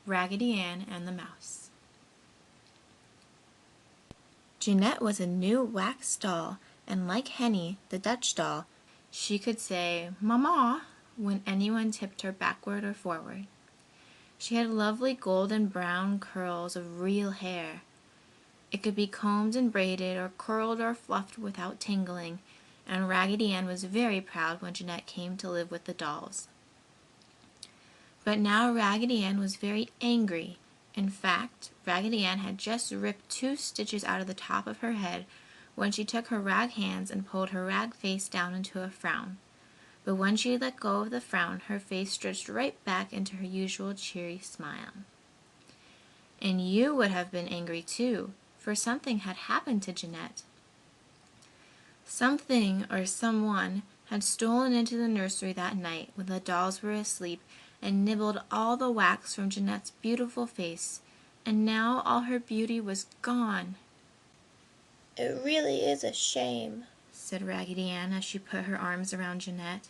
Raggedy Ann and the Mouse. Jeanette was a new wax doll, and like Henny, the Dutch doll, she could say "Mama" when anyone tipped her backward or forward. She had lovely golden brown curls of real hair. It could be combed and braided, or curled or fluffed without tangling, and Raggedy Ann was very proud when Jeanette came to live with the dolls. But now Raggedy Ann was very angry. In fact, Raggedy Ann had just ripped 2 stitches out of the top of her head when she took her rag hands and pulled her rag face down into a frown. But when she let go of the frown, her face stretched right back into her usual cheery smile. And you would have been angry too, for something had happened to Jeanette. Something or someone had stolen into the nursery that night when the dolls were asleep and nibbled all the wax from Jeanette's beautiful face, and now all her beauty was gone. "It really is a shame," said Raggedy Ann as she put her arms around Jeanette.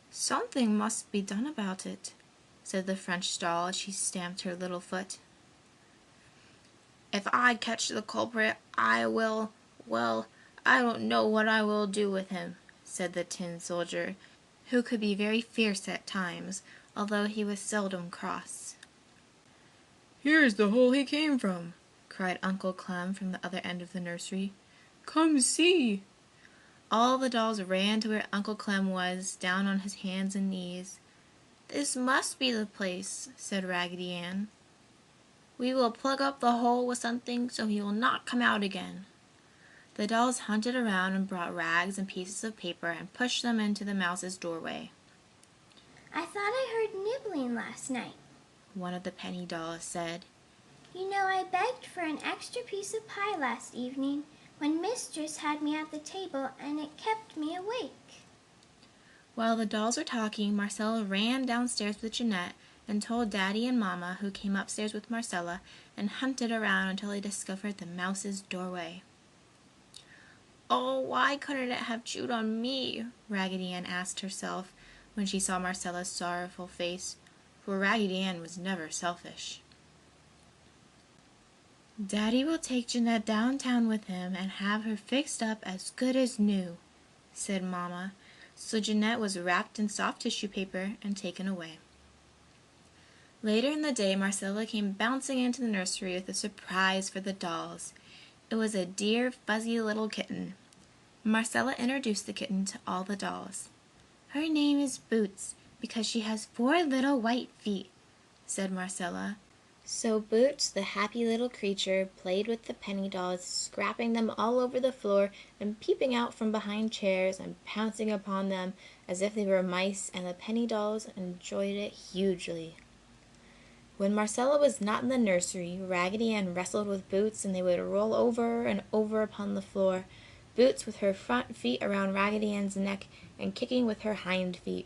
"Something must be done about it," said the French doll as she stamped her little foot. "If I catch the culprit, I don't know what I will do with him," said the tin soldier, who could be very fierce at times, although he was seldom cross. "Here's the hole he came from!" cried Uncle Clem from the other end of the nursery. "Come see!" All the dolls ran to where Uncle Clem was, down on his hands and knees. "This must be the place," said Raggedy Ann. "We will plug up the hole with something so he will not come out again." The dolls hunted around and brought rags and pieces of paper and pushed them into the mouse's doorway. "I thought I heard nibbling last night," one of the penny dolls said. "You know I begged for an extra piece of pie last evening when Mistress had me at the table and it kept me awake." While the dolls were talking, Marcella ran downstairs with Jeanette and told Daddy and Mama, who came upstairs with Marcella and hunted around until they discovered the mouse's doorway. "Oh, why couldn't it have chewed on me?" Raggedy Ann asked herself when she saw Marcella's sorrowful face, for Raggedy Ann was never selfish. "Daddy will take Jeanette downtown with him and have her fixed up as good as new," said Mama, so Jeanette was wrapped in soft tissue paper and taken away. Later in the day, Marcella came bouncing into the nursery with a surprise for the dolls. It was a dear, fuzzy little kitten. Marcella introduced the kitten to all the dolls. "Her name is Boots, because she has 4 little white feet," said Marcella. So Boots, the happy little creature, played with the penny dolls, scrapping them all over the floor and peeping out from behind chairs and pouncing upon them as if they were mice, and the penny dolls enjoyed it hugely. When Marcella was not in the nursery, Raggedy Ann wrestled with Boots and they would roll over and over upon the floor, Boots with her front feet around Raggedy Ann's neck and kicking with her hind feet.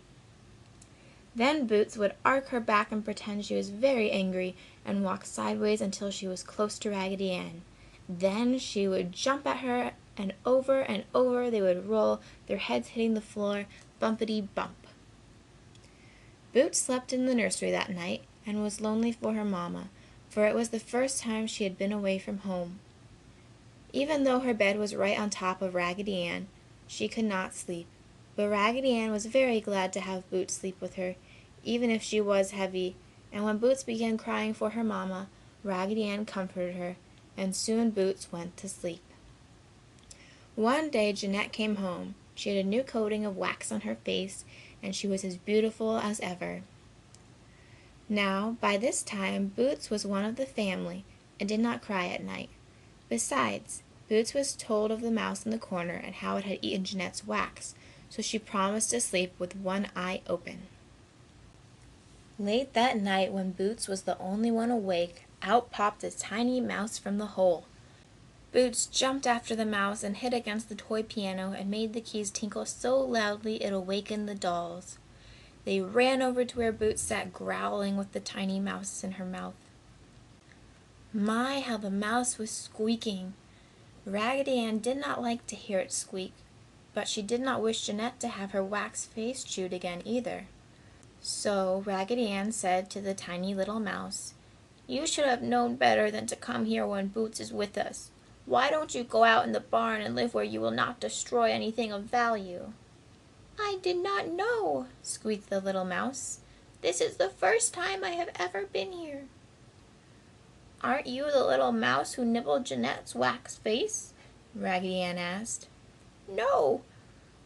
Then Boots would arc her back and pretend she was very angry and walk sideways until she was close to Raggedy Ann. Then she would jump at her and over they would roll, their heads hitting the floor, bumpity bump. Boots slept in the nursery that night and was lonely for her mama, for it was the first time she had been away from home. Even though her bed was right on top of Raggedy Ann, she could not sleep. But Raggedy Ann was very glad to have Boots sleep with her, even if she was heavy, and when Boots began crying for her mama, Raggedy Ann comforted her, and soon Boots went to sleep. One day Jeanette came home. She had a new coating of wax on her face, and she was as beautiful as ever. Now, by this time, Boots was one of the family, and did not cry at night. Besides, Boots was told of the mouse in the corner and how it had eaten Jeanette's wax, so she promised to sleep with one eye open. Late that night, when Boots was the only one awake, out popped a tiny mouse from the hole. Boots jumped after the mouse and hit against the toy piano and made the keys tinkle so loudly it awakened the dolls. They ran over to where Boots sat growling with the tiny mouse in her mouth. My, how the mouse was squeaking! Raggedy Ann did not like to hear it squeak, but she did not wish Jeanette to have her wax face chewed again either. So Raggedy Ann said to the tiny little mouse, "You should have known better than to come here when Boots is with us. Why don't you go out in the barn and live where you will not destroy anything of value?" "I did not know," squeaked the little mouse. "This is the first time I have ever been here." "Aren't you the little mouse who nibbled Jeanette's wax face?" Raggedy Ann asked. "No,"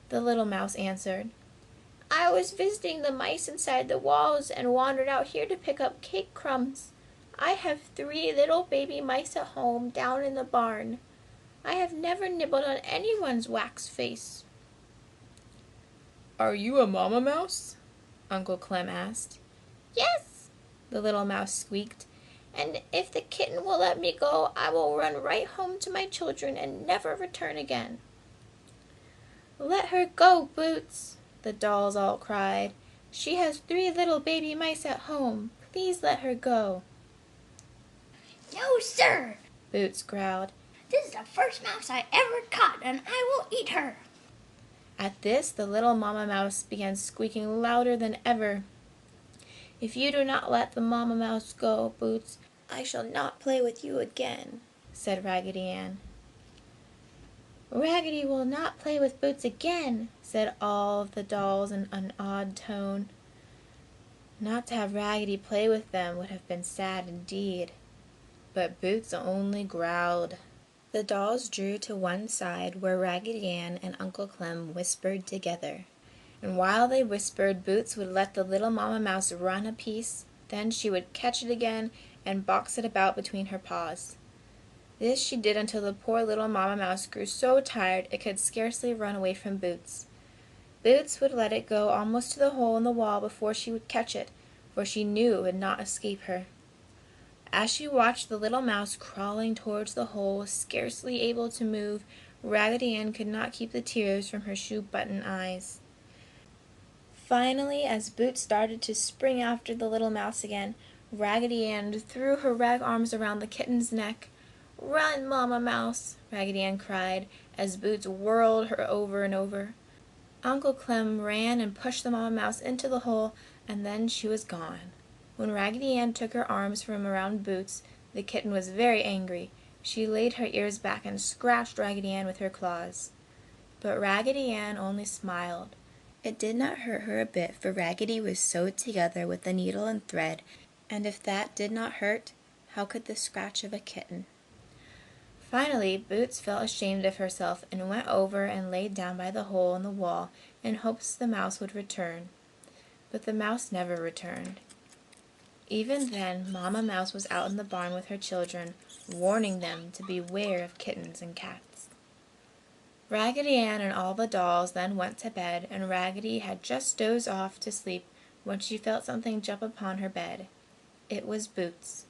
the little mouse answered. "I was visiting the mice inside the walls and wandered out here to pick up cake crumbs. I have 3 little baby mice at home down in the barn. I have never nibbled on anyone's wax face." "Are you a mamma mouse?" Uncle Clem asked. "Yes," the little mouse squeaked, "and if the kitten will let me go, I will run right home to my children and never return again." "Let her go, Boots!" the dolls all cried. "She has 3 little baby mice at home. Please let her go." "No, sir!" Boots growled. "This is the first mouse I ever caught, and I will eat her." At this, the little mamma mouse began squeaking louder than ever. "If you do not let the mamma mouse go, Boots, I shall not play with you again," said Raggedy Ann. "Raggedy will not play with Boots again," said all of the dolls in an odd tone. Not to have Raggedy play with them would have been sad indeed. But Boots only growled. The dolls drew to one side where Raggedy Ann and Uncle Clem whispered together. And while they whispered, Boots would let the little mamma mouse run a piece, then she would catch it again and box it about between her paws. This she did until the poor little mamma mouse grew so tired it could scarcely run away from Boots. Boots would let it go almost to the hole in the wall before she would catch it, for she knew it would not escape her. As she watched the little mouse crawling towards the hole, scarcely able to move, Raggedy Ann could not keep the tears from her shoe-button eyes. Finally, as Boots started to spring after the little mouse again, Raggedy Ann threw her rag arms around the kitten's neck. "Run, Mamma Mouse!" Raggedy Ann cried, as Boots whirled her over and over. Uncle Clem ran and pushed the Mamma Mouse into the hole, and then she was gone. When Raggedy Ann took her arms from around Boots, the kitten was very angry. She laid her ears back and scratched Raggedy Ann with her claws. But Raggedy Ann only smiled. It did not hurt her a bit, for Raggedy was sewed together with a needle and thread, and if that did not hurt, how could the scratch of a kitten? Finally, Boots felt ashamed of herself and went over and laid down by the hole in the wall in hopes the mouse would return. But the mouse never returned. Even then, Mamma Mouse was out in the barn with her children, warning them to beware of kittens and cats. Raggedy Ann and all the dolls then went to bed, and Raggedy had just dozed off to sleep when she felt something jump upon her bed. It was Boots.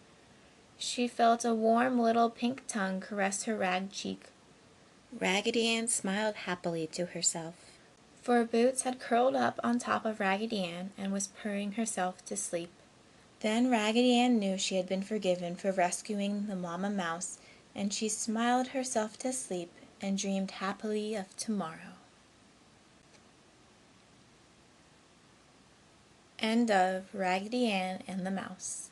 She felt a warm little pink tongue caress her rag cheek. Raggedy Ann smiled happily to herself, for Boots had curled up on top of Raggedy Ann and was purring herself to sleep. Then Raggedy Ann knew she had been forgiven for rescuing the Mamma Mouse, and she smiled herself to sleep and dreamed happily of tomorrow. End of Raggedy Ann and the Mouse.